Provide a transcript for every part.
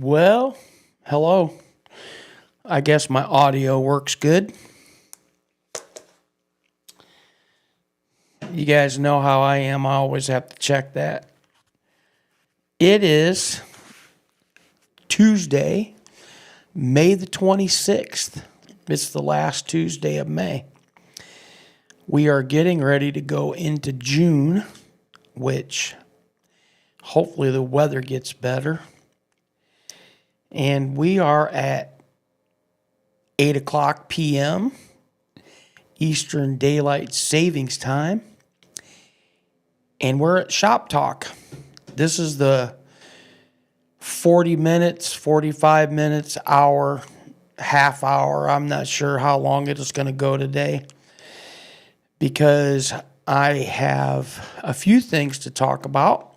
Well, hello. I guess my audio works good. You guys know how I am. I always have to check that. It is Tuesday, May the 26th. It's the last Tuesday of May. We are getting ready to go into June, which hopefully the weather gets better. And we are at 8 o'clock p.m. Eastern Daylight Savings Time. And we're at Shop Talk. This is the 40 minutes, 45 minutes, hour, half hour. I'm not sure how long it is going to go today because I have a few things to talk about,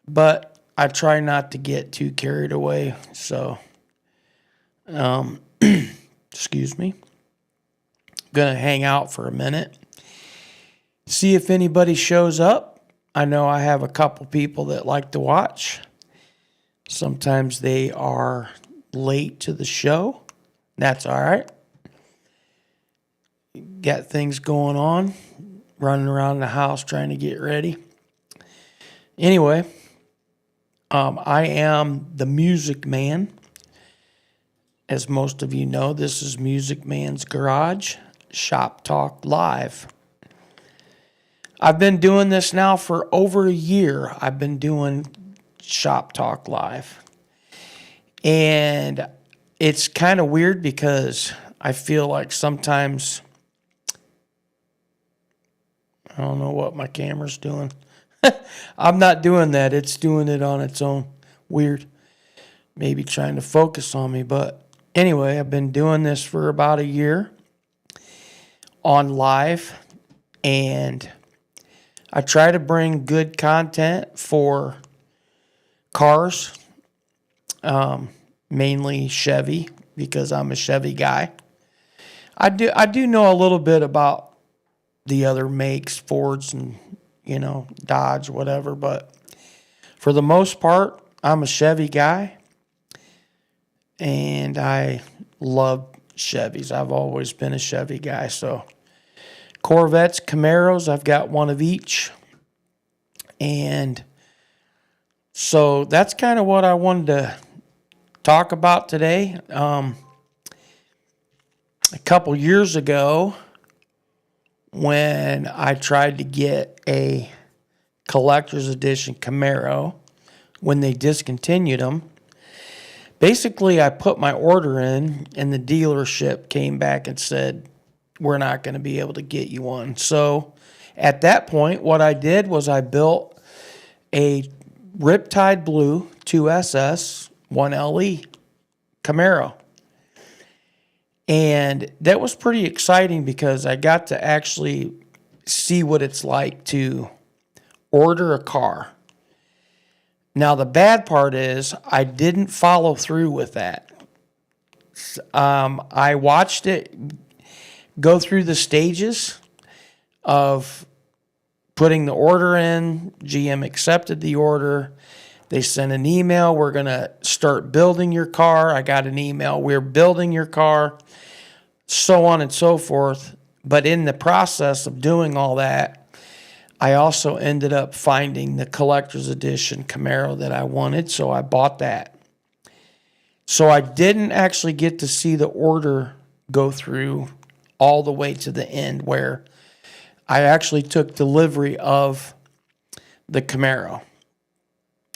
but I try not to get too carried away. So, excuse me. Gonna hang out for a minute. See if anybody shows up. I know I have a couple people that like to watch. Sometimes they are late to the show. That's all right. Got things going on. Running around the house trying to get ready. Anyway, I am the Music Man. As most of you know, this is Music Man's Garage, Shop Talk Live. I've been doing this now for over a year. I've been doing Shop Talk Live. And it's kind of weird because I feel like sometimes, I don't know what my camera's doing. I'm not doing that. It's doing it on its own. Weird. Maybe trying to focus on me. But anyway, I've been doing this for about a year on live. And I try to bring good content for cars. Mainly Chevy because I'm a Chevy guy. I do know a little bit about the other makes, Fords and Dodge, whatever. But for the most part, I'm a Chevy guy. And I love Chevys. I've always been a Chevy guy. So Corvettes, Camaros, I've got one of each. And so that's kind of what I wanted to talk about today. A couple years ago, when I tried to get a collector's edition Camaro, when they discontinued them, basically I put my order in and the dealership came back and said, we're not going to be able to get you one. So at that point, what I did was I built a Riptide Blue 2SS 1LE Camaro. And that was pretty exciting because I got to actually see what it's like to order a car. Now, the bad part is I didn't follow through with that. I watched it go through the stages of putting the order in. GM accepted the order. They sent an email, we're going to start building your car. I got an email, we're building your car, so on and so forth. But in the process of doing all that, I also ended up finding the collector's edition Camaro that I wanted, so I bought that. So I didn't actually get to see the order go through all the way to the end where I actually took delivery of the Camaro.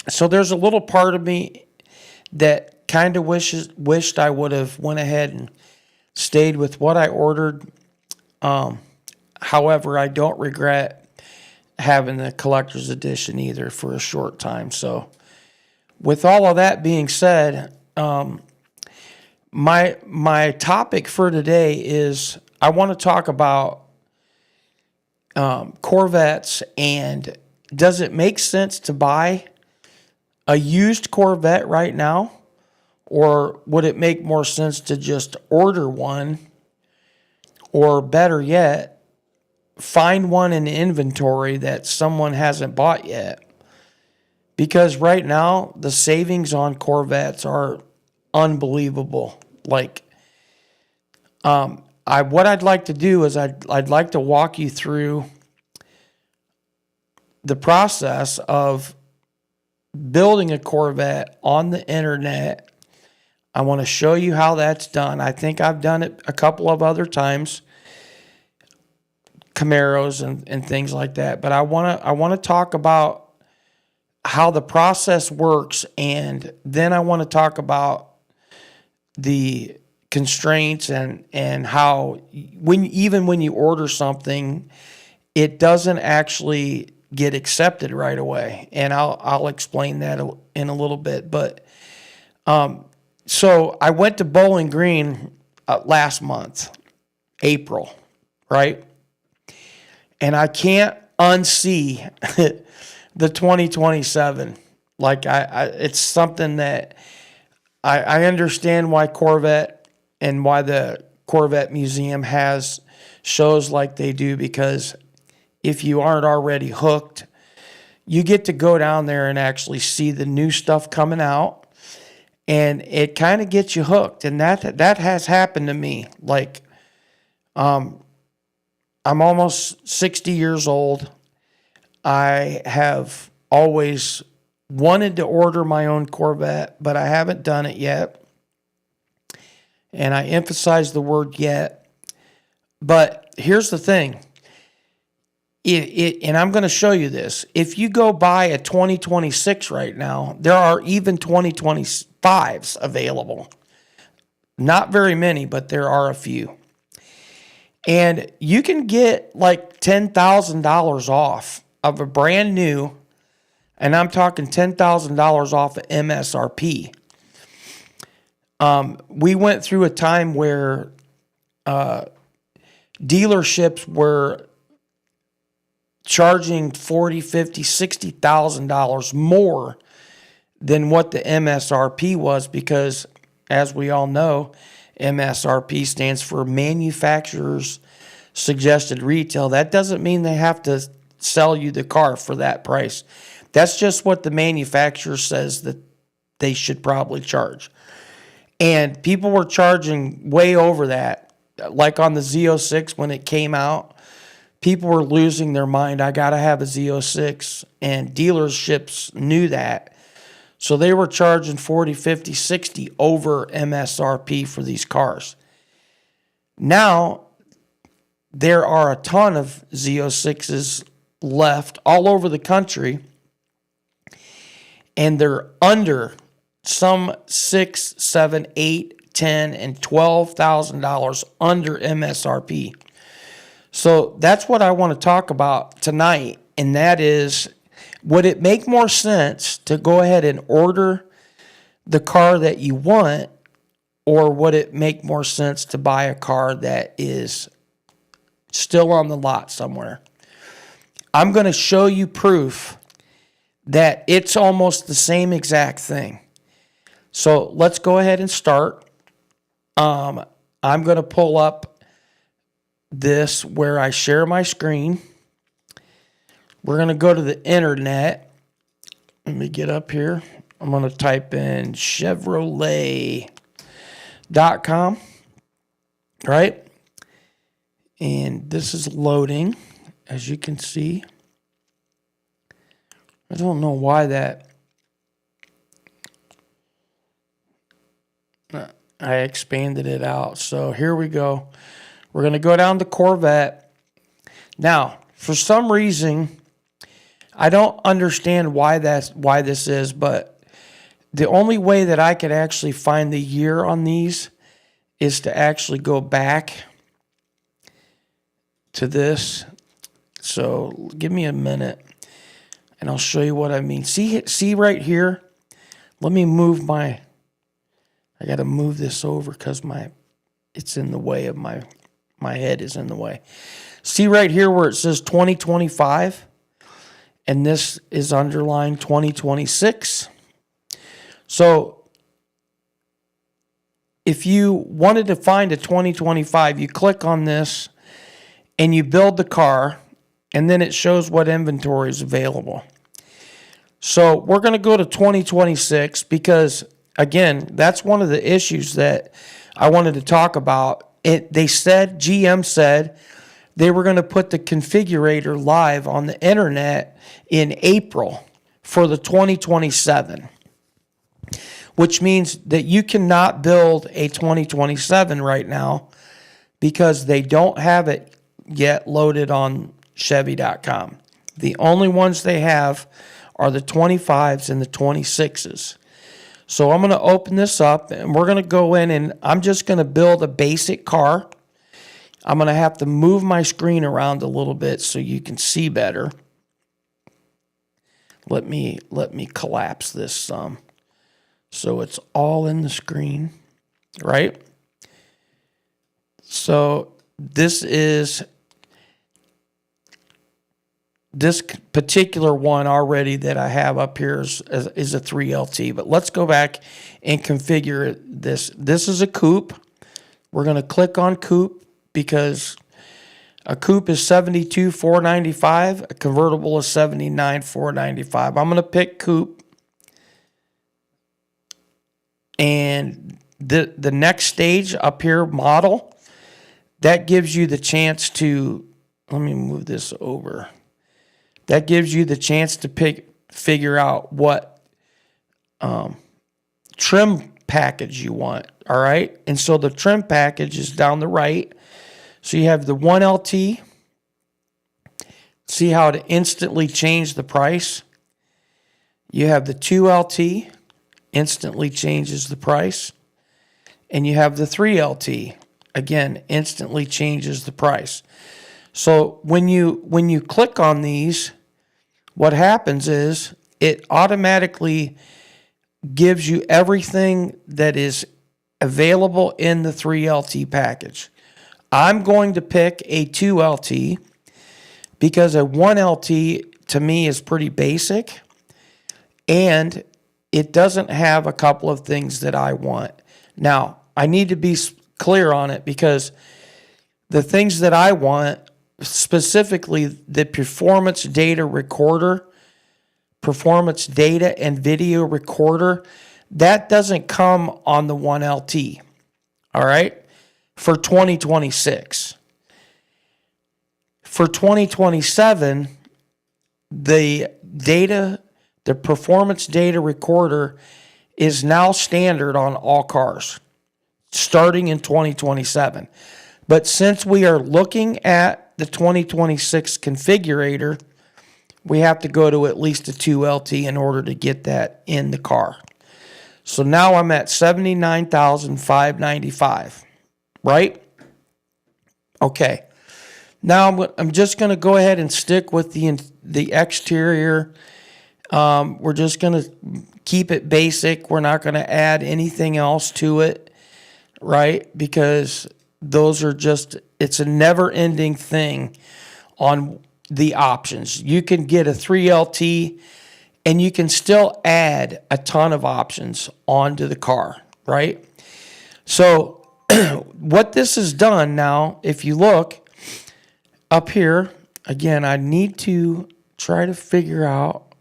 So there's a little part of me that kind of wished I would have went ahead and stayed with what I ordered. However, I don't regret having the collector's edition either for a short time. So with all of that being said, my topic for today is I want to talk about Corvettes, and does it make sense to buy a used Corvette right now, or would it make more sense to just order one, or better yet, find one in inventory that someone hasn't bought yet because right now the savings on Corvettes are unbelievable. Like, what I'd like to do is I'd like to walk you through the process of building a Corvette on the internet. I want to show you how that's done. I think I've done it a couple of other times, Camaros and things like that. But I want to talk about how the process works, and then I want to talk about the constraints and how even when you order something, it doesn't actually get accepted right away. And I'll explain that in a little bit. But so I went to Bowling Green last month, April, right? And I can't unsee the 2027. Like it's something that I understand why Corvette and why the Corvette Museum has shows like they do, because if you aren't already hooked, you get to go down there and actually see the new stuff coming out, and it kind of gets you hooked. And that has happened to me. Like, I'm almost 60 years old. I have always wanted to order my own Corvette, but I haven't done it yet. And I emphasize the word yet. But here's the thing. And I'm going to show you this. If you go buy a 2026 right now, there are even 2025s available. Not very many, but there are a few. And you can get like $10,000 off of a brand new, and I'm talking $10,000 off of MSRP. We went through a time where dealerships were charging $40,000, $50,000, $60,000 more than what the MSRP was, because, as we all know, MSRP stands for manufacturer's suggested retail. That doesn't mean they have to sell you the car for that price. That's just what the manufacturer says that they should probably charge. And people were charging way over that. Like on the Z06 when it came out, people were losing their mind. I got to have a Z06. And dealerships knew that. So they were charging 40, 50, 60 over MSRP for these cars. Now, there are a ton of Z06s left all over the country, and they're under some $6,000, $7,000, $8,000, $10,000, and $12,000 under MSRP. So that's what I want to talk about tonight, and that is, would it make more sense to go ahead and order the car that you want, or would it make more sense to buy a car that is still on the lot somewhere? I'm going to show you proof that it's almost the same exact thing. So let's go ahead and start. I'm going to pull up this where I share my screen. We're going to go to the internet. Let me get up here. I'm going to type in Chevrolet.com. Right? And this is loading, as you can see. I don't know why that. I expanded it out. So here we go. We're going to go down to Corvette. Now, for some reason, I don't understand why this is, but the only way that I could actually find the year on these is to actually go back to this. So give me a minute, and I'll show you what I mean. See right here? Let me move my... I got to move this over because it's in the way of my head is in the way. See right here where it says 2025, and this is underlined 2026. So if you wanted to find a 2025, you click on this and you build the car, and then it shows what inventory is available. So we're going to go to 2026 because, again, that's one of the issues that I wanted to talk about. GM said they were going to put the configurator live on the internet in April for the 2027, which means that you cannot build a 2027 right now because they don't have it yet loaded on Chevy.com. The only ones they have are the 25s and the 26s. So I'm going to open this up and we're going to go in and I'm just going to build a basic car. I'm going to have to move my screen around a little bit so you can see better. Let me collapse this some so it's all in the screen, right? So this particular one already that I have up here is a 3LT, but let's go back and configure this. This is a coupe. We're going to click on coupe because a coupe is $72,495. A convertible is $79,495. I'm going to pick coupe. And the next stage up here, model, that gives you the chance to, let me move this over. That gives you the chance to figure out what trim package you want, all right? And so the trim package is down the right. So you have the 1LT. See how it instantly changed the price? You have the 2LT, instantly changes the price. And you have the 3LT, again, instantly changes the price. So when you click on these, what happens is it automatically gives you everything that is available in the 3LT package. I'm going to pick a 2LT because a 1LT to me is pretty basic and it doesn't have a couple of things that I want. Now, I need to be clear on it because the things that I want, specifically the performance data recorder, performance data and video recorder, that doesn't come on the 1LT, all right, for 2026. For 2027, the performance data recorder is now standard on all cars, starting in 2027. But since we are looking at the 2026 configurator, we have to go to at least a 2LT in order to get that in the car. So now I'm at $79,595, right? Okay. Now I'm just going to go ahead and stick with the exterior. We're just going to keep it basic. We're not going to add anything else to it, right? Because those are just, it's a never-ending thing on the options. You can get a 3LT and you can still add a ton of options onto the car, right? So what this has done now, if you look up here, again, I need to try to figure out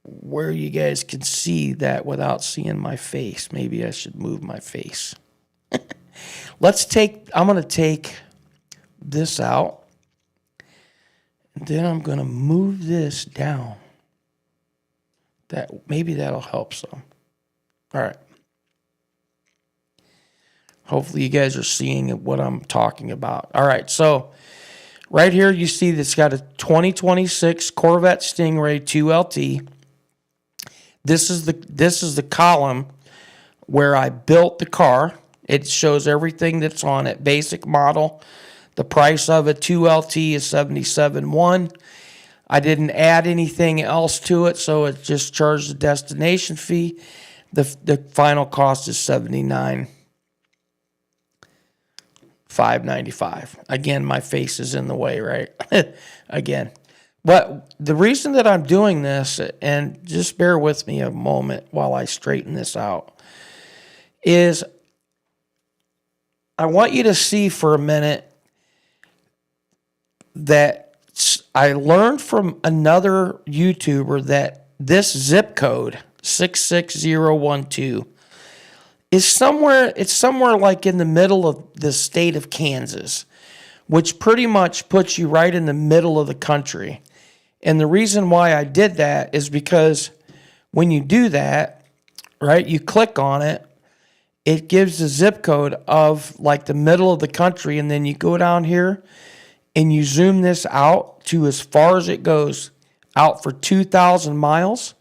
where you guys can see that without seeing my face. Maybe I should move my face. I'm going to take this out. And then I'm going to move this down. Maybe that'll help some. All right. Hopefully you guys are seeing what I'm talking about. All right, so right here you see that it's got a 2026 Corvette Stingray 2LT. This is the column where I built the car. It shows everything that's on it. Basic model. The price of a 2LT is $77,100. I didn't add anything else to it, so it just charged the destination fee. The final cost is $79,595. Again, my face is in the way, right? Again. But the reason that I'm doing this, and just bear with me a moment while I straighten this out, is I want you to see for a minute that I learned from another YouTuber that this zip code 66012 is somewhere, it's somewhere like in the middle of the state of Kansas, which pretty much puts you right in the middle of the country. And the reason why I did that is because when you do that, right, you click on it, it gives the zip code of like the middle of the country, and then you go down here and you zoom this out to as far as it goes out for 2,000 miles.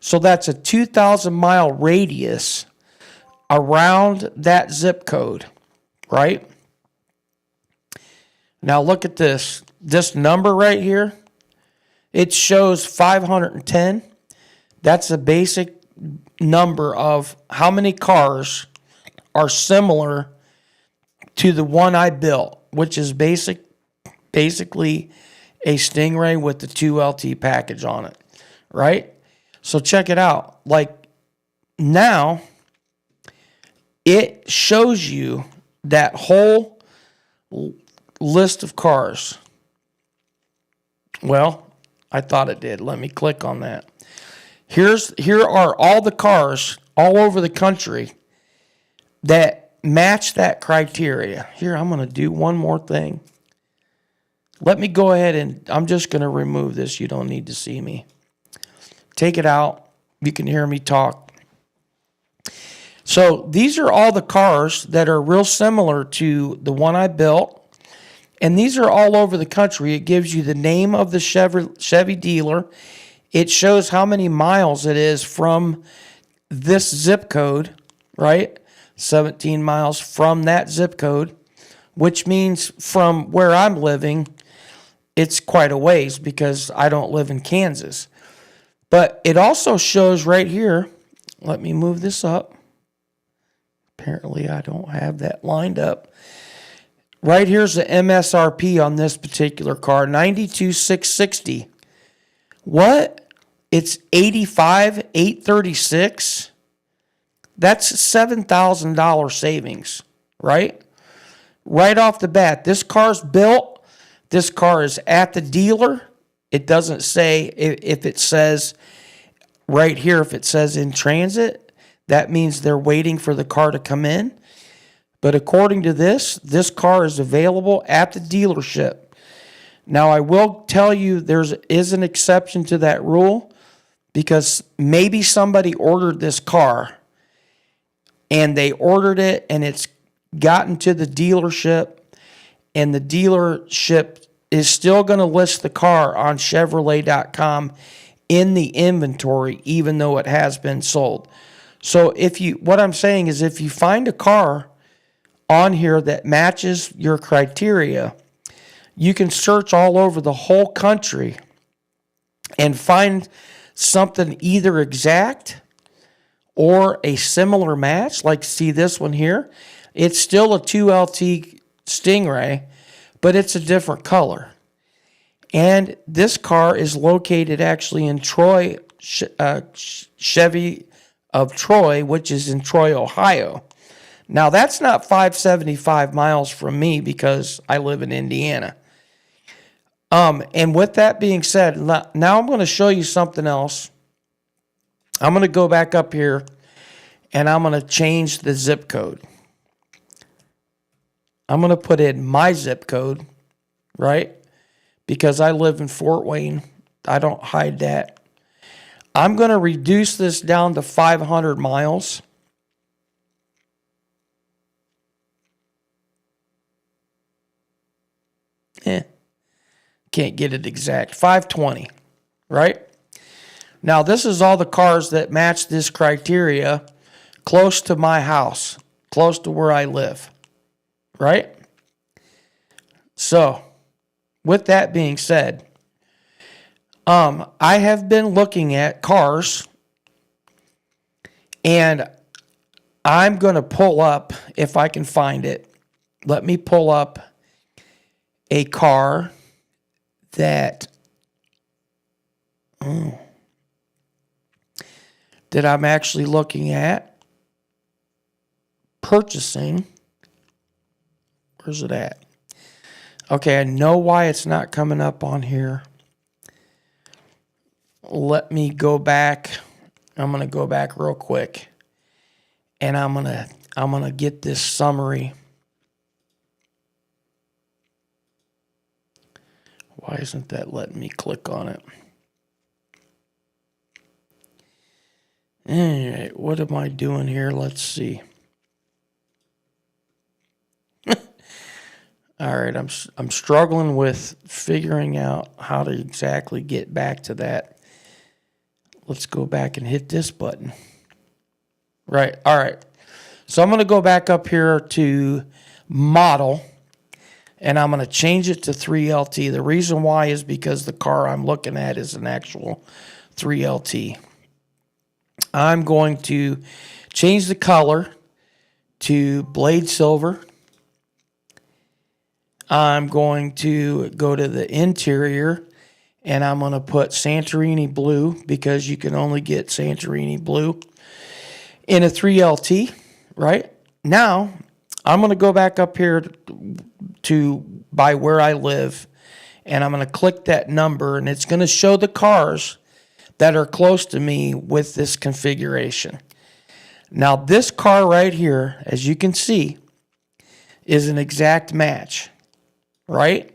So that's a 2,000 mile radius around that zip code, right? Now look at this. This number right here, it shows 510. That's a basic number of how many cars are similar to the one I built, which is basically a Stingray with the 2LT package on it, right? So check it out. Like now, it shows you that whole list of cars. Well, I thought it did. Let me click on that. Here are all the cars all over the country that match that criteria. Here, I'm going to do one more thing. Let me go ahead and I'm just going to remove this. You don't need to see me. Take it out. You can hear me talk. So these are all the cars that are real similar to the one I built. And these are all over the country. It gives you the name of the Chevy dealer. It shows how many miles it is from this zip code, right? 17 miles from that zip code, which means from where I'm living, it's quite a ways because I don't live in Kansas. But it also shows right here, let me move this up. Apparently I don't have that lined up. Right here's the MSRP on this particular car, $92,660. What? It's $85,836. That's $7,000 savings, right? Right off the bat. This car's built. This car is at the dealer. It doesn't say, if it says right here, if it says in transit, that means they're waiting for the car to come in. But according to this car is available at the dealership. Now, I will tell you there is an exception to that rule because maybe somebody ordered this car and they ordered it and it's gotten to the dealership and the dealership is still going to list the car on Chevrolet.com in the inventory even though it has been sold. So what I'm saying is if you find a car on here that matches your criteria, you can search all over the whole country and find something either exact or a similar match. Like, see this one here? It's still a 2LT Stingray, but it's a different color. And this car is located actually in Troy, Chevy of Troy, which is in Troy, Ohio. Now, that's not 575 miles from me because I live in Indiana. And with that being said, now I'm going to show you something else. I'm going to go back up here and I'm going to change the zip code. I'm going to put in my zip code, right? Because I live in Fort Wayne. I don't hide that. I'm going to reduce this down to 500 miles. Can't get it exact. 520, right? Now, this is all the cars that match this criteria close to my house, close to where I live, right? So, with that being said, I have been looking at cars, and I'm going to pull up, if I can find it, let me pull up a car that I'm actually looking at purchasing. Where's it at? Okay, I know why it's not coming up on here. Let me go back. I'm going to go back real quick. And I'm going to get this summary. Why isn't that letting me click on it? All right, what am I doing here? Let's see. All right, I'm struggling with figuring out how to exactly get back to that. Let's go back and hit this button. Right, all right. So I'm going to go back up here to model, and I'm going to change it to 3LT. The reason why is because the car I'm looking at is an actual 3LT. I'm going to change the color to blade silver. I'm going to go to the interior, and I'm going to put Santorini blue, because you can only get Santorini blue in a 3LT, right? Now, I'm going to go back up here to by where I live, and I'm going to click that number, and it's going to show the cars that are close to me with this configuration. Now, this car right here, as you can see, is an exact match, right?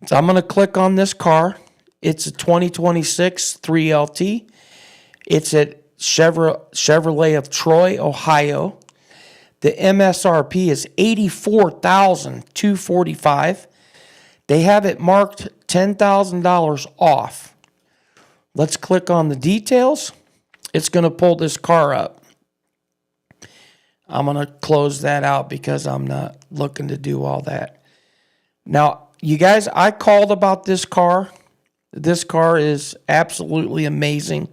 So I'm going to click on this car. It's a 2026 3LT. It's at Chevrolet of Troy, Ohio. The MSRP is $84,245. They have it marked $10,000 off. Let's click on the details. It's going to pull this car up. I'm going to close that out because I'm not looking to do all that. Now, you guys, I called about this car. This car is absolutely amazing.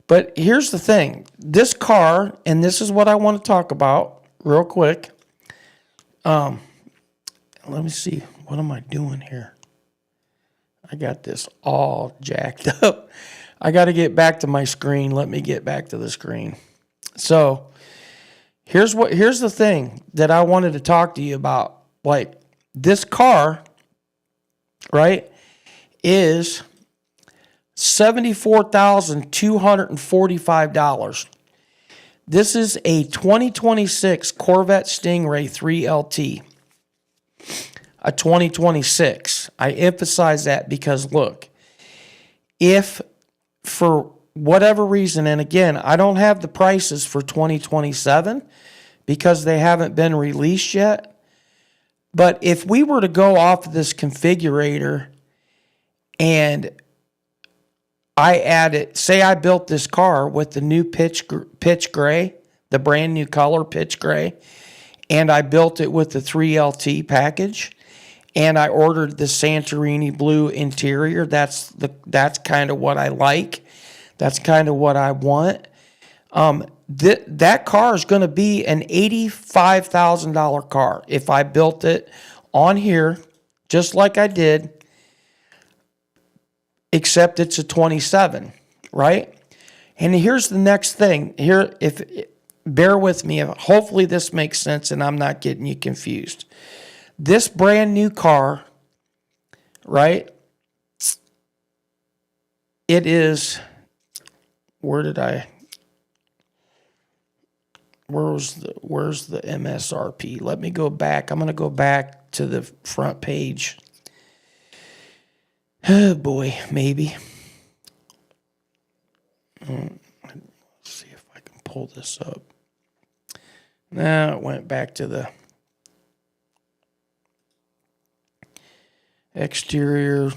But here's the thing. This car, and this is what I want to talk about real quick. Let me see. What am I doing here? I got this all jacked up. I got to get back to my screen. Let me get back to the screen. So here's the thing that I wanted to talk to you about. Like, this car, right, is $74,245. This is a 2026 Corvette Stingray 3LT. A 2026. I emphasize that because, look, if for whatever reason, and again, I don't have the prices for 2027 because they haven't been released yet, but if we were to go off of this configurator and I added, say I built this car with the new pitch gray, the brand new color pitch gray, and I built it with the 3LT package, and I ordered the Santorini blue interior. That's kind of what I like. That's kind of what I want. That car is going to be an $85,000 car if I built it on here, just like I did, except it's a 27, right? And here's the next thing. Here, bear with me. Hopefully this makes sense and I'm not getting you confused. This brand new car, right? It is, where's the MSRP? Let me go back. I'm going to go back to the front page. Oh boy, maybe. Let's see if I can pull this up. Now it went back to the exterior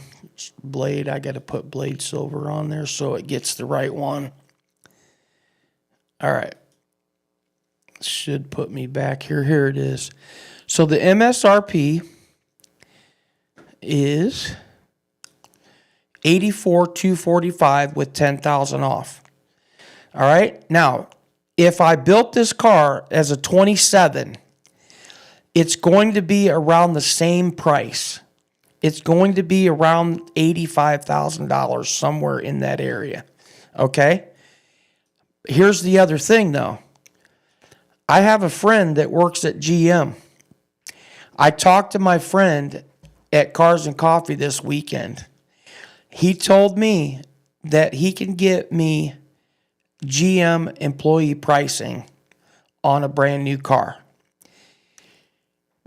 blade. I got to put blade silver on there so it gets the right one. All right. Should put me back here. Here it is. So the MSRP is $84,245 with $10,000 off. All right. Now, if I built this car as a 27, it's going to be around the same price. It's going to be around $85,000, somewhere in that area. Okay? Here's the other thing, though. I have a friend that works at GM. I talked to my friend at Cars and Coffee this weekend. He told me that he can get me GM employee pricing on a brand new car.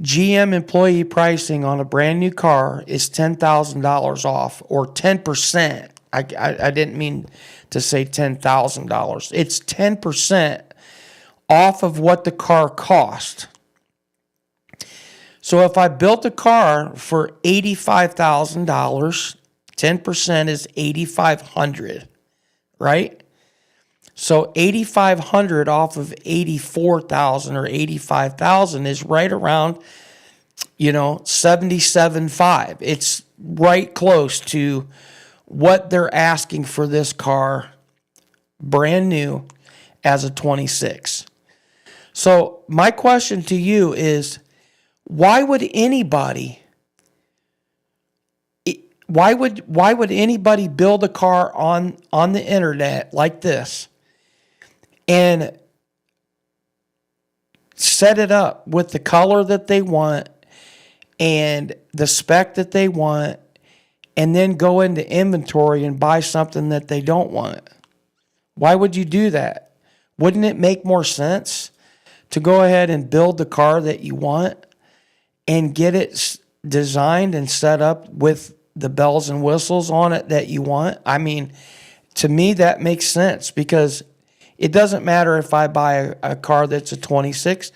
GM employee pricing on a brand new car is $10,000 off, or 10%. I didn't mean to say $10,000. It's 10% off of what the car cost. So if I built a car for $85,000, 10% is $8,500, right? So $8,500 off of $84,000 or $85,000 is right around, $77,500. It's right close to what they're asking for this car, brand new, as a 26. So my question to you is, why would anybody build a car on the internet like this and set it up with the color that they want and the spec that they want, and then go into inventory and buy something that they don't want? Why would you do that? Wouldn't it make more sense to go ahead and build the car that you want and get it designed and set up with the bells and whistles on it that you want? I mean, to me, that makes sense, because it doesn't matter if I buy a car that's a 26.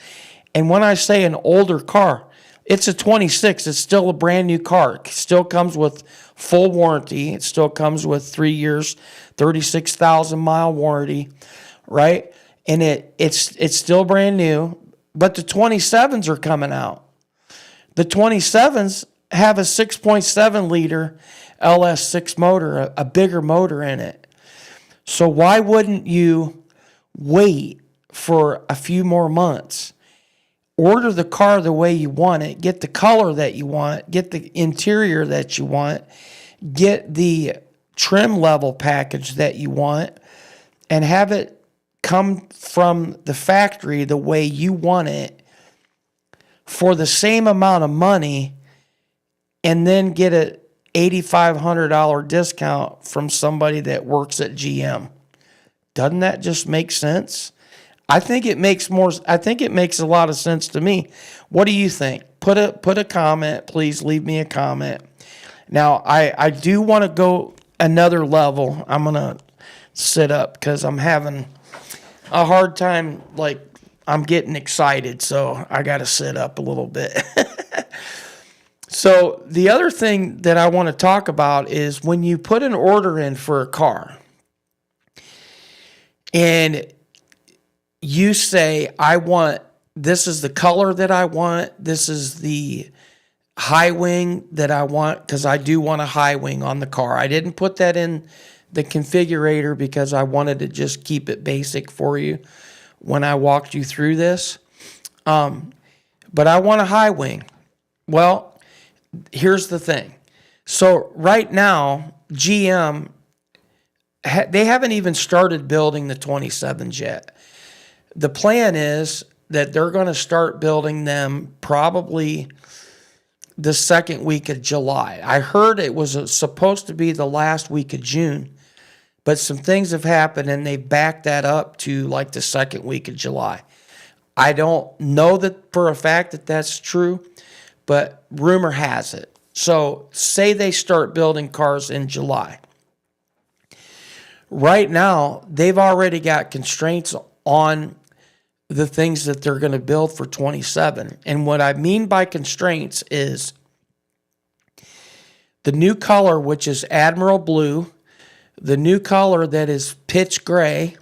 And when I say an older car, it's a 26. It's still a brand new car. It still comes with full warranty. It still comes with 3 years, 36,000 mile warranty, right? And it's still brand new. But the 27s are coming out. The 27s have a 6.7 liter LS6 motor, a bigger motor in it. So why wouldn't you wait for a few more months? Order the car the way you want it, get the color that you want, get the interior that you want, get the trim level package that you want, and have it come from the factory the way you want it for the same amount of money, and then get an $8,500 discount from somebody that works at GM. Doesn't that just make sense? I think it makes a lot of sense to me. What do you think? Put a comment, please leave me a comment. Now, I do want to go another level. I'm going to sit up because I'm having a hard time, like I'm getting excited, so I got to sit up a little bit. So the other thing that I want to talk about is when you put an order in for a car and you say, this is the color that I want, this is the high wing that I want, because I do want a high wing on the car. I didn't put that in the configurator because I wanted to just keep it basic for you when I walked you through this. But I want a high wing. Well, here's the thing. So right now, GM, they haven't even started building the 27s yet. The plan is that they're going to start building them probably the second week of July. I heard it was supposed to be the last week of June, but some things have happened and they backed that up to like the second week of July. I don't know that for a fact that that's true, but rumor has it. So say they start building cars in July. Right now, they've already got constraints on the things that they're going to build for 27. And what I mean by constraints is the new color, which is Admiral Blue, the new color that is pitch gray,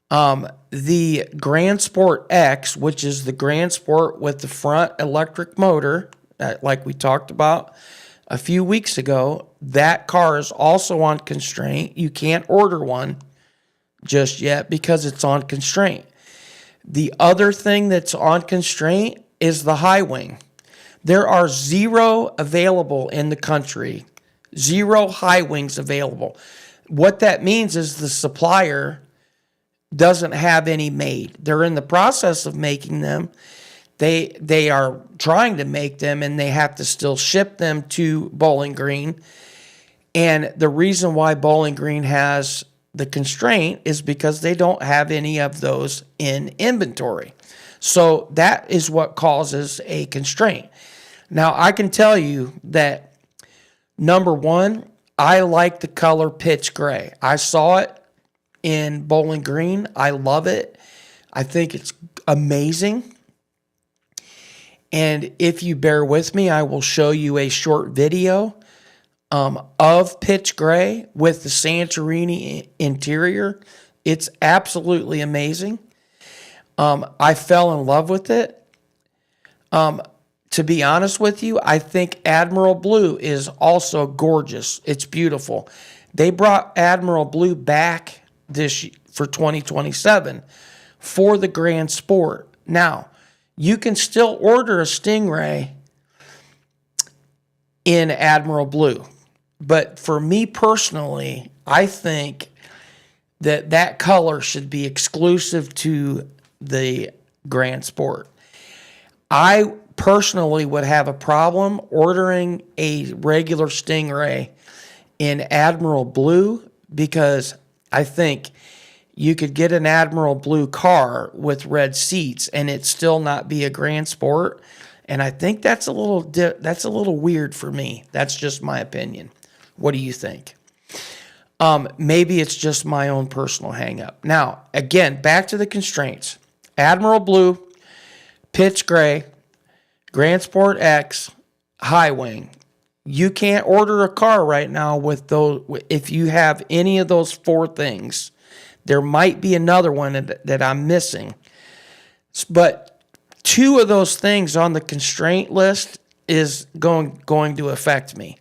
the Grand Sport X, which is the Grand Sport with the front electric motor, like we talked about a few weeks ago, that car is also on constraint. You can't order one just yet because it's on constraint. The other thing that's on constraint is the high wing. There are 0 available in the country, 0 high wings available. What that means is the supplier doesn't have any made. They're in the process of making them, They are trying to make them, and they have to still ship them to Bowling Green. And the reason why Bowling Green has the constraint is because they don't have any of those in inventory. So that is what causes a constraint. Now, I can tell you that, number one, I like the color pitch gray. I saw it in Bowling Green. I love it. I think it's amazing. And if you bear with me, I will show you a short video of pitch gray with the Santorini interior. It's absolutely amazing. I fell in love with it. To be honest with you, I think Admiral Blue is also gorgeous. It's beautiful. They brought Admiral Blue back for 2027 for the Grand Sport. Now, you can still order a Stingray in Admiral Blue. But for me personally, I think that color should be exclusive to the Grand Sport. I personally would have a problem ordering a regular Stingray in Admiral Blue, because I think you could get an Admiral Blue car with red seats and it still not be a Grand Sport. And I think that's a little weird for me. That's just my opinion. What do you think? Maybe it's just my own personal hang up. Now, again, back to the constraints. Admiral Blue, pitch gray, Grand Sport X, high wing. You can't order a car right now with those. If you have any of those four things, there might be another one that I'm missing. But two of those things on the constraint list is going to affect me.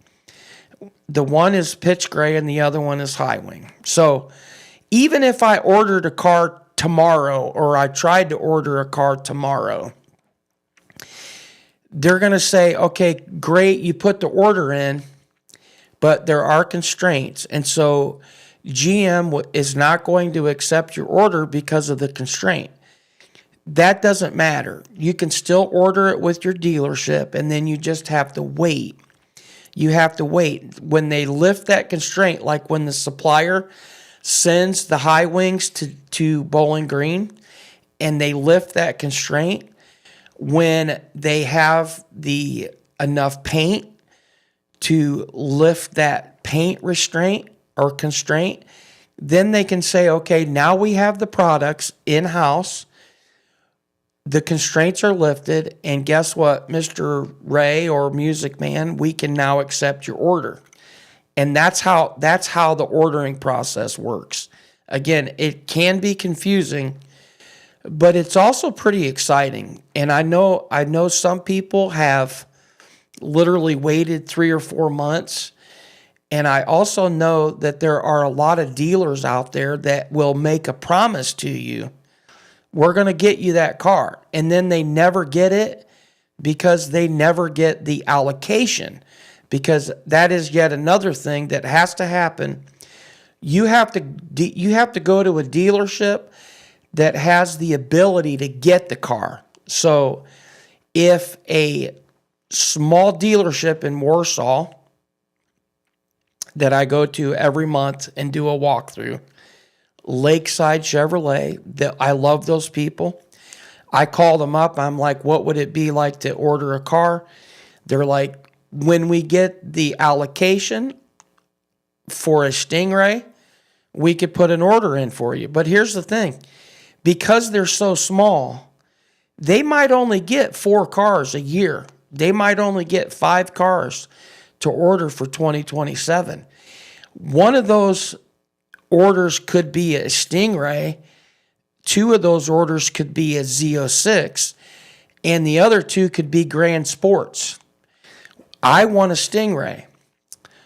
The one is pitch gray and the other one is high wing. So even if I ordered a car tomorrow, or I tried to order a car tomorrow, they're going to say, okay, great, you put the order in, but there are constraints. And so GM is not going to accept your order because of the constraint. That doesn't matter. You can still order it with your dealership, and then you just have to wait. You have to wait. When they lift that constraint, like when the supplier sends the high wings to Bowling Green, and they lift that constraint, when they have enough paint to lift that paint restraint or constraint, then they can say, okay, now we have the products in-house, the constraints are lifted, and guess what, Mr. Ray or Music Man, we can now accept your order. And that's how the ordering process works. Again, it can be confusing, but it's also pretty exciting. And I know some people have literally waited 3 or 4 months. And I also know that there are a lot of dealers out there that will make a promise to you, we're going to get you that car. And then they never get it because they never get the allocation. Because that is yet another thing that has to happen. You have to go to a dealership that has the ability to get the car. So if a small dealership in Warsaw that I go to every month and do a walkthrough, Lakeside Chevrolet, I love those people. I call them up. I'm like, what would it be like to order a car? They're like, when we get the allocation for a Stingray, we could put an order in for you. But here's the thing. Because they're so small, they might only get 4 cars a year. They might only get 5 cars to order for 2027. One of those orders could be a Stingray. 2 of those orders could be a Z06. And the other 2 could be Grand Sports. I want a Stingray.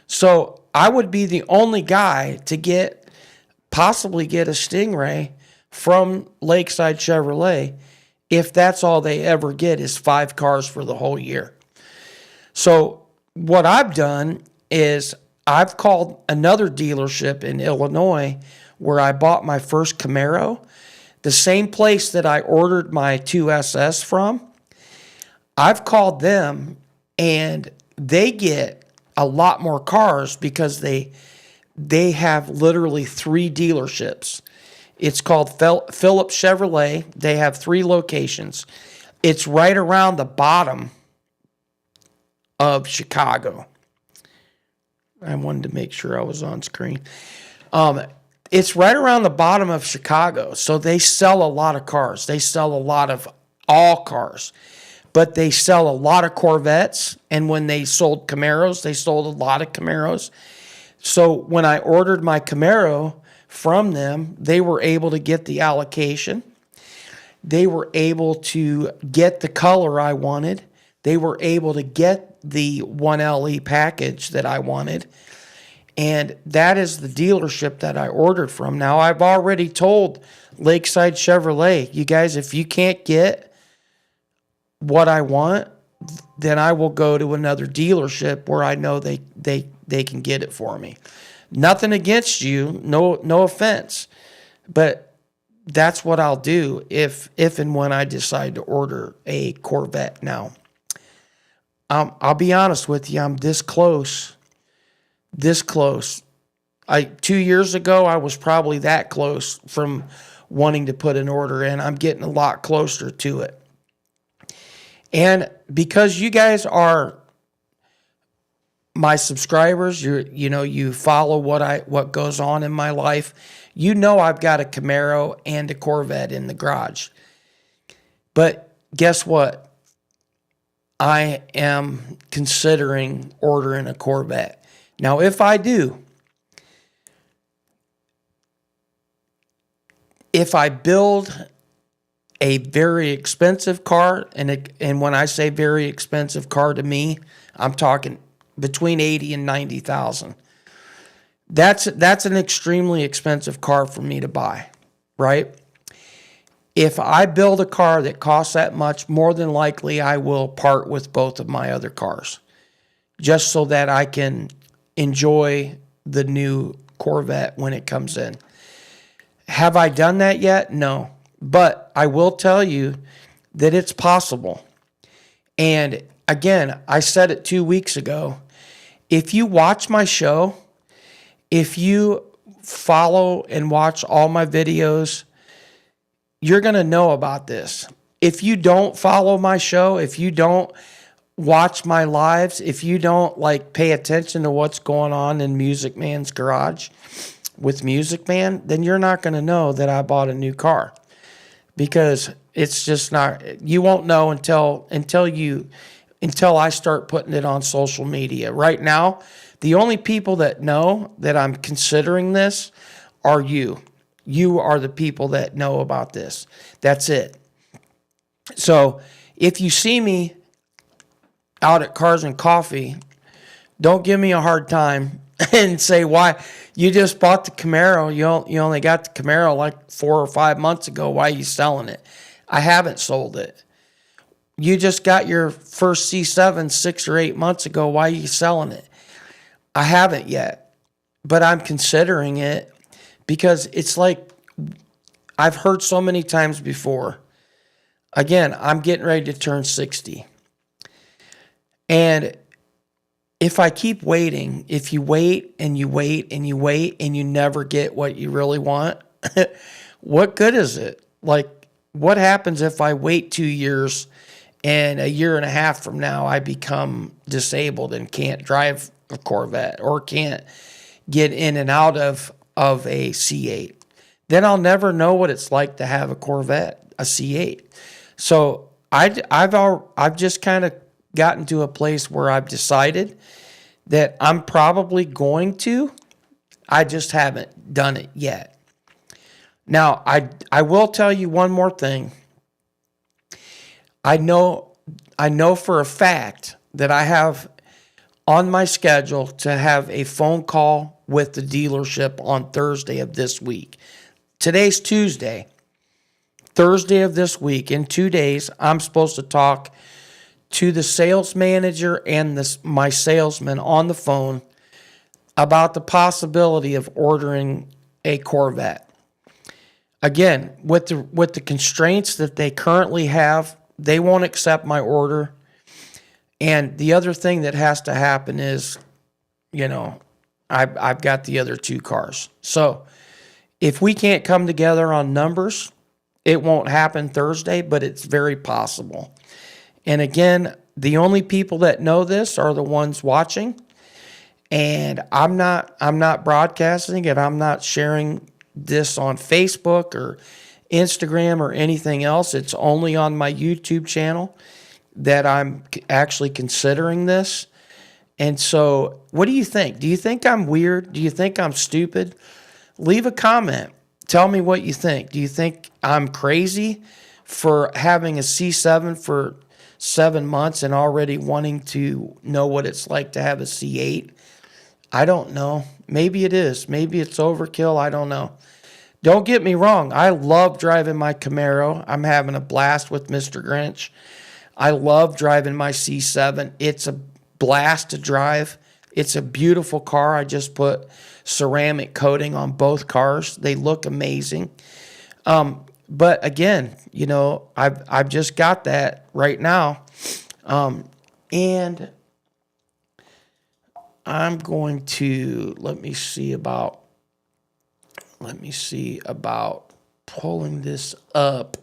So I would be the only guy to possibly get a Stingray from Lakeside Chevrolet if that's all they ever get is 5 cars for the whole year. So what I've done is I've called another dealership in Illinois where I bought my first Camaro, the same place that I ordered my 2SS from. I've called them, and they get a lot more cars because they have literally 3 dealerships. It's called Phillips Chevrolet. They have 3 locations. It's right around the bottom of Chicago. I wanted to make sure I was on screen. It's right around the bottom of Chicago. So they sell a lot of cars. They sell a lot of all cars. But they sell a lot of Corvettes. And when they sold Camaros, they sold a lot of Camaros. So when I ordered my Camaro from them, they were able to get the allocation. They were able to get the color I wanted. They were able to get the 1LE package that I wanted. And that is the dealership that I ordered from. Now, I've already told Lakeside Chevrolet, you guys, if you can't get what I want, then I will go to another dealership where I know they can get it for me. Nothing against you, no offense, but that's what I'll do if and when I decide to order a Corvette. Now, I'll be honest with you, I'm this close. 2 years ago, I was probably that close from wanting to put an order in. I'm getting a lot closer to it. And because you guys are my subscribers, you follow what goes on in my life. You know I've got a Camaro and a Corvette in the garage. But guess what? I am considering ordering a Corvette. Now, if I do, if I build a very expensive car, and when I say very expensive car to me, I'm talking between 80 and 90,000. That's an extremely expensive car for me to buy, right? If I build a car that costs that much, more than likely I will part with both of my other cars, just so that I can enjoy the new Corvette when it comes in. Have I done that yet? No. But I will tell you that it's possible. And again, I said it 2 weeks ago. If you watch my show, if you follow and watch all my videos, you're going to know about this. If you don't follow my show, if you don't watch my lives, if you don't pay attention to what's going on in Music Man's garage with Music Man, then you're not going to know that I bought a new car. Because it's just not, you won't know until I start putting it on social media. Right now, the only people that know that I'm considering this are you. You are the people that know about this. That's it. So if you see me out at Cars and Coffee, don't give me a hard time and say, why you just bought the Camaro, you only got the Camaro like 4 or 5 months ago, why are you selling it? I haven't sold it. You just got your first C7 6 or 8 months ago, why are you selling it? I haven't yet, but I'm considering it because it's like I've heard so many times before. Again, I'm getting ready to turn 60. And if I keep waiting, if you wait and you wait and you wait and you never get what you really want, what good is it? What happens if I wait 2 years and a year and a half from now I become disabled and can't drive a Corvette or can't get in and out of a C8? Then I'll never know what it's like to have a Corvette, a C8. So I've just kind of gotten to a place where I've decided that I'm probably going to. I just haven't done it yet. Now, I will tell you one more thing. I know for a fact that I have on my schedule to have a phone call with the dealership on Thursday of this week. Today's Tuesday. Thursday of this week, in 2 days, I'm supposed to talk to the sales manager and my salesman on the phone about the possibility of ordering a Corvette. Again, with the constraints that they currently have, they won't accept my order And the other thing that has to happen is, you know, I've got the other 2 cars. So if we can't come together on numbers, it won't happen Thursday, but it's very possible. And again, the only people that know this are the ones watching. And I'm not broadcasting it. I'm not sharing this on Facebook or Instagram or anything else. It's only on my YouTube channel that I'm actually considering this. And so, what do you think? Do you think I'm weird? Do you think I'm stupid? Leave a comment. Tell me what you think. Do you think I'm crazy for having a C7 for 7 months and already wanting to know what it's like to have a C8? I don't know. Maybe it is. Maybe it's overkill. I don't know. Don't get me wrong. I love driving my Camaro. I'm having a blast with Mr. Grinch. I love driving my C7. It's a blast to drive. It's a beautiful car. I just put ceramic coating on both cars. They look amazing. But again, you know, I've just got that right now. And I'm going to let me see about pulling this up.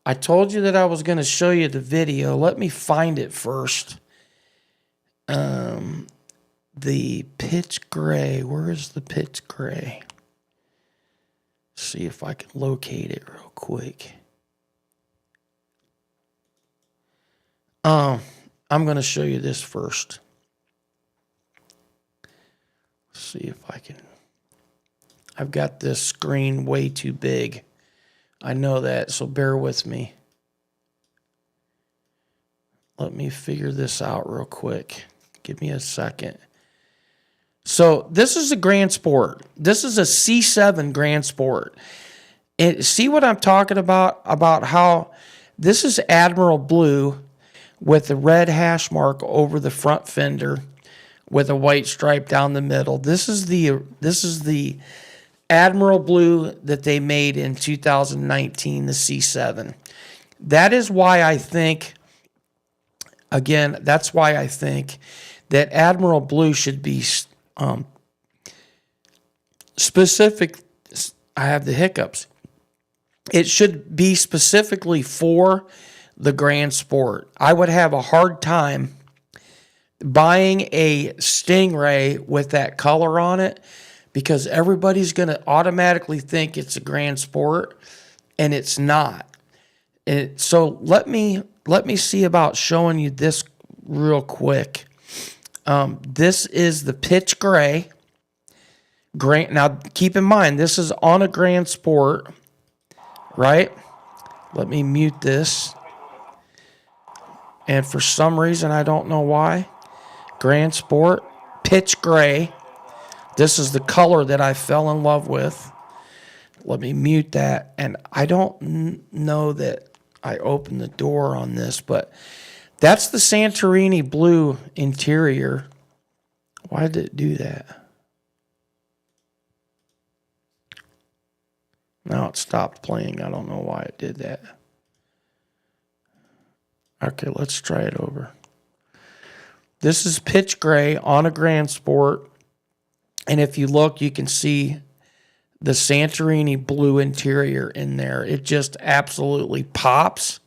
I told you that I was going to show you the video. Let me find it first. The pitch gray. Where is the pitch gray? See if I can locate it real quick. I'm going to show you this first. See if I can. I've got this screen way too big. I know that, so bear with me. Let me figure this out real quick. Give me a second. So this is a Grand Sport. This is a C7 Grand Sport. And see what I'm talking about how this is Admiral Blue with a red hash mark over the front fender with a white stripe down the middle. This is the Admiral Blue that they made in 2019, the C7. That is why I think, again, that's why I think that Admiral Blue should be specific. I have the hiccups. It should be specifically for the Grand Sport. I would have a hard time buying a Stingray with that color on it because everybody's going to automatically think it's a Grand Sport, and it's not. So let me see about showing you this real quick. This is the pitch gray. Now, keep in mind, this is on a Grand Sport, right? Let me mute this. And for some reason, I don't know why, Grand Sport, pitch gray. This is the color that I fell in love with. Let me mute that. And I don't know that I opened the door on this, but that's the Santorini blue interior. Why did it do that? Now it stopped playing. I don't know why it did that. Okay, let's try it over. This is pitch gray on a Grand Sport. And if you look, you can see the Santorini blue interior in there. It just absolutely pops.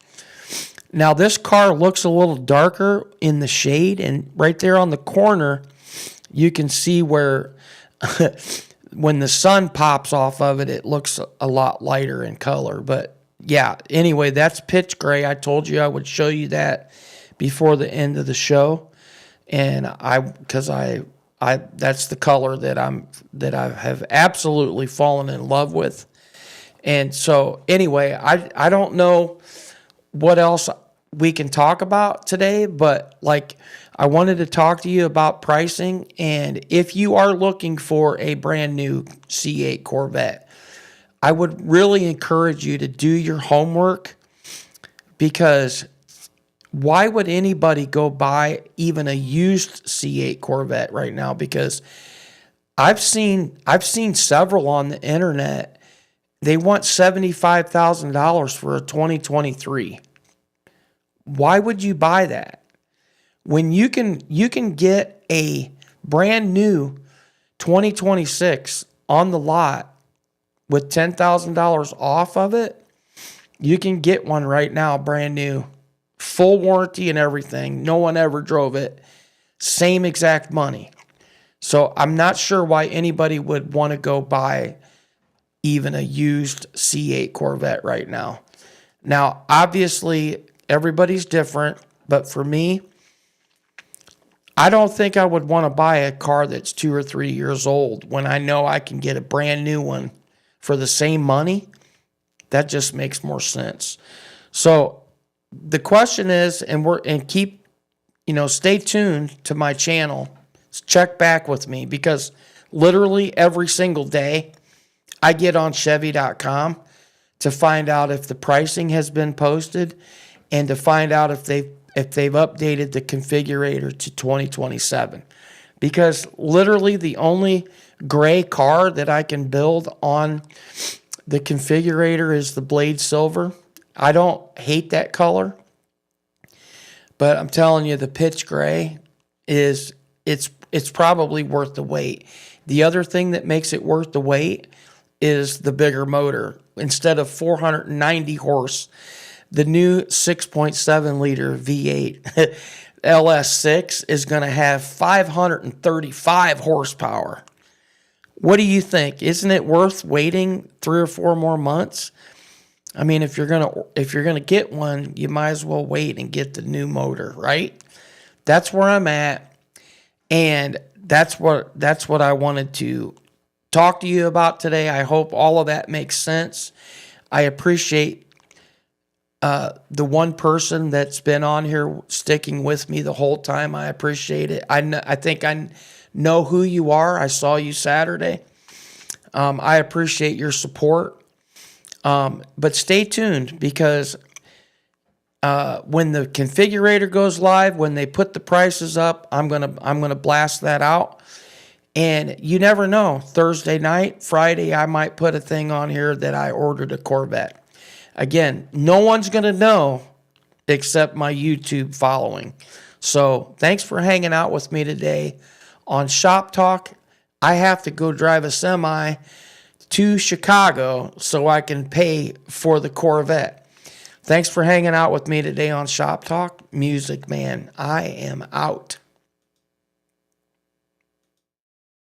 Now, this car looks a little darker in the shade. And right there on the corner, you can see where when the sun pops off of it, it looks a lot lighter in color. But yeah, anyway, that's pitch gray. I told you I would show you that before the end of the show. And because that's the color that I have absolutely fallen in love with. And so anyway, I don't know what else we can talk about today, but like I wanted to talk to you about pricing. And if you are looking for a brand new C8 Corvette, I would really encourage you to do your homework, because why would anybody go buy even a used C8 Corvette right now? Because I've seen several on the internet. They want $75,000 for a 2023. Why would you buy that? when you can get a brand new 2026 on the lot with $10,000 off of it, you can get one right now, brand new, full warranty and everything. No one ever drove it. Same exact money. So I'm not sure why anybody would want to go buy even a used C8 Corvette right now. Now, obviously, everybody's different, but for me, I don't think I would want to buy a car that's 2 or 3 years old when I know I can get a brand new one for the same money. That just makes more sense. So the question is, stay tuned to my channel. Check back with me, because literally every single day I get on Chevy.com to find out if the pricing has been posted and to find out if they've updated the configurator to 2027. Because literally the only gray car that I can build on the configurator is the Blade Silver. I don't hate that color, but I'm telling you, the pitch gray it's probably worth the wait. The other thing that makes it worth the wait is the bigger motor. Instead of 490 horse, the new 6.7 liter V8 LS6 is going to have 535 horsepower. What do you think? Isn't it worth waiting 3 or 4 more months? I mean, if you're gonna get one, you might as well wait and get the new motor, right? That's where I'm at, and that's what I wanted to talk to you about today. I hope all of that makes sense. I appreciate the one person that's been on here sticking with me the whole time. I appreciate it. I think I know who you are. I saw you Saturday. I appreciate your support. But stay tuned, because when the configurator goes live, when they put the prices up, I'm gonna blast that out. And you never know. Thursday night, Friday, I might put a thing on here that I ordered a Corvette. Again, no one's going to know except my YouTube following. So thanks for hanging out with me today on Shop Talk. I have to go drive a semi to Chicago so I can pay for the Corvette. Thanks for hanging out with me today on Shop Talk. Music Man, I am out.